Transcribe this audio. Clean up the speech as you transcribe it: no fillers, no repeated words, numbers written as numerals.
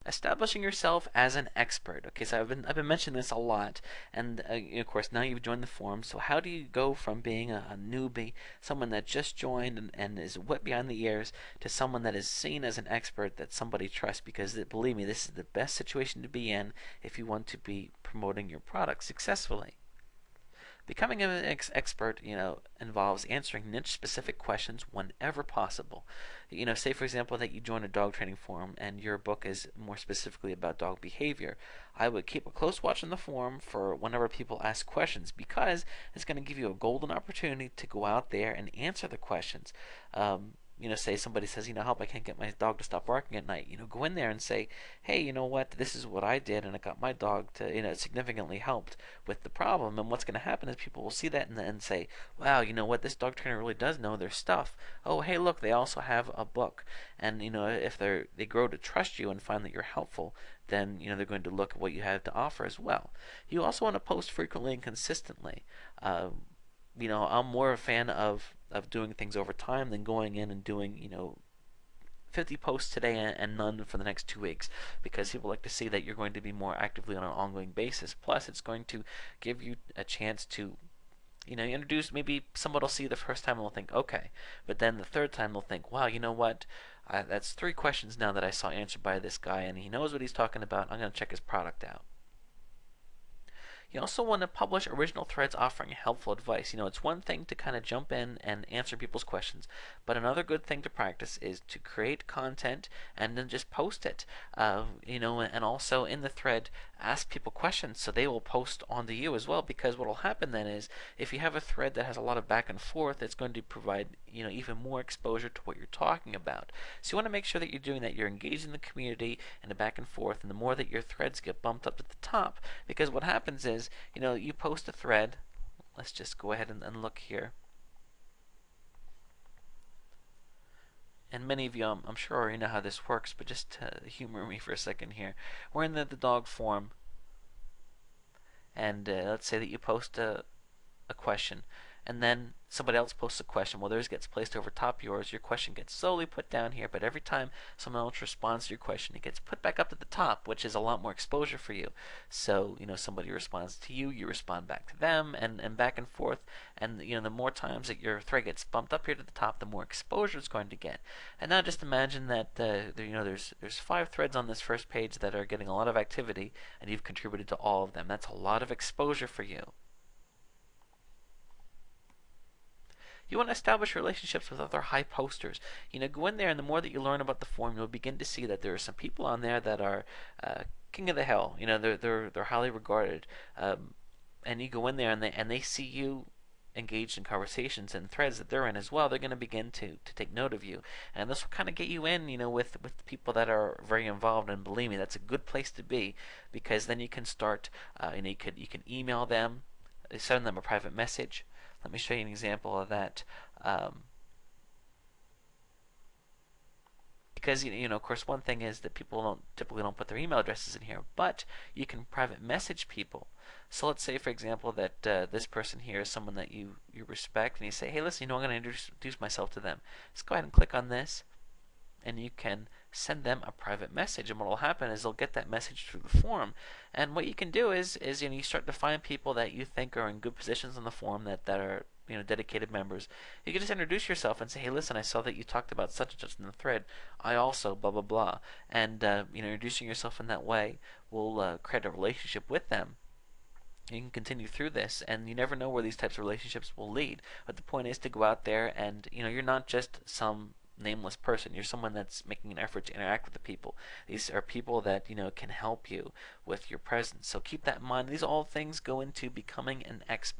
establishing yourself as an expert. Okay, so I've been mentioning this a lot, and of course now you've joined the forum. So how do you go from being a newbie, someone that just joined and is wet behind the ears, to someone that is seen as an expert that somebody trusts? Because believe me, this is the best situation to be in if you want to be promoting your product successfully. Becoming an expert, involves answering niche-specific questions whenever possible. Say for example that you join a dog training forum and your book is more specifically about dog behavior. I would keep a close watch on the forum for whenever people ask questions, because it's going to give you a golden opportunity to go out there and answer the questions. Say somebody says, help, I can't get my dog to stop barking at night. Go in there and say, hey, you know what, this is what I did, and it got my dog to, it significantly helped with the problem. And what's going to happen is people will see that and say, wow, you know what, this dog trainer really does know their stuff. Oh, hey, look, they also have a book. And, if they grow to trust you and find that you're helpful, then, they're going to look at what you have to offer as well. You also want to post frequently and consistently. I'm more a fan of doing things over time than going in and doing 50 posts today and none for the next 2 weeks, because people like to see that you're going to be more actively on an ongoing basis. Plus, it's going to give you a chance to introduce. Maybe somebody will see you the first time and they'll think, okay, but then the third time they'll think, wow, you know what? That's 3 questions now that I saw answered by this guy, and he knows what he's talking about. I'm going to check his product out. You also want to publish original threads offering helpful advice. It's one thing to kind of jump in and answer people's questions, but another good thing to practice is to create content and then just post it. And also in the thread, ask people questions so they will post onto you as well. Because what will happen then is, if you have a thread that has a lot of back and forth, it's going to provide even more exposure to what you're talking about. So you want to make sure that you're doing that. You're engaging the community and the back and forth, and the more that your threads get bumped up to the top, because what happens is, you post a thread. Let's just go ahead and look here. And many of you, I'm sure already know how this works, but just humor me for a second here. We're in the dog forum, and let's say that you post a question, and then somebody else posts a question. Well, theirs gets placed over top yours. Your question gets slowly put down here, but every time someone else responds to your question, it gets put back up to the top, which is a lot more exposure for you. So, somebody responds to you, you respond back to them, and back and forth. And, the more times that your thread gets bumped up here to the top, the more exposure it's going to get. And now just imagine that, there's 5 threads on this first page that are getting a lot of activity, and you've contributed to all of them. That's a lot of exposure for you. You want to establish relationships with other high posters. Go in there, and the more that you learn about the forum, you'll begin to see that there are some people on there that are king of the hill. They're highly regarded, and you go in there, and they see you engaged in conversations and threads that they're in as well. They're going to begin to take note of you, and this will kind of get you in, with people that are very involved. And believe me, that's a good place to be, because then you can start. You can email them, send them a private message. Let me show you an example of that. Because of course, one thing is that people typically don't put their email addresses in here, but you can private message people. So let's say, for example, that this person here is someone that you respect, and you say, hey, listen, I'm going to introduce myself to them. Just go ahead and click on this, and you can send them a private message. And what will happen is they'll get that message through the forum. And what you can do is you start to find people that you think are in good positions on the forum, that are dedicated members. You can just introduce yourself and say, hey, listen, I saw that you talked about such and such in the thread. I also blah blah blah. And introducing yourself in that way will create a relationship with them. You can continue through this, and you never know where these types of relationships will lead. But the point is to go out there, and you're not just some nameless person. You're someone that's making an effort to interact with the people. These are people that can help you with your presence. So keep that in mind. These all things go into becoming an expert.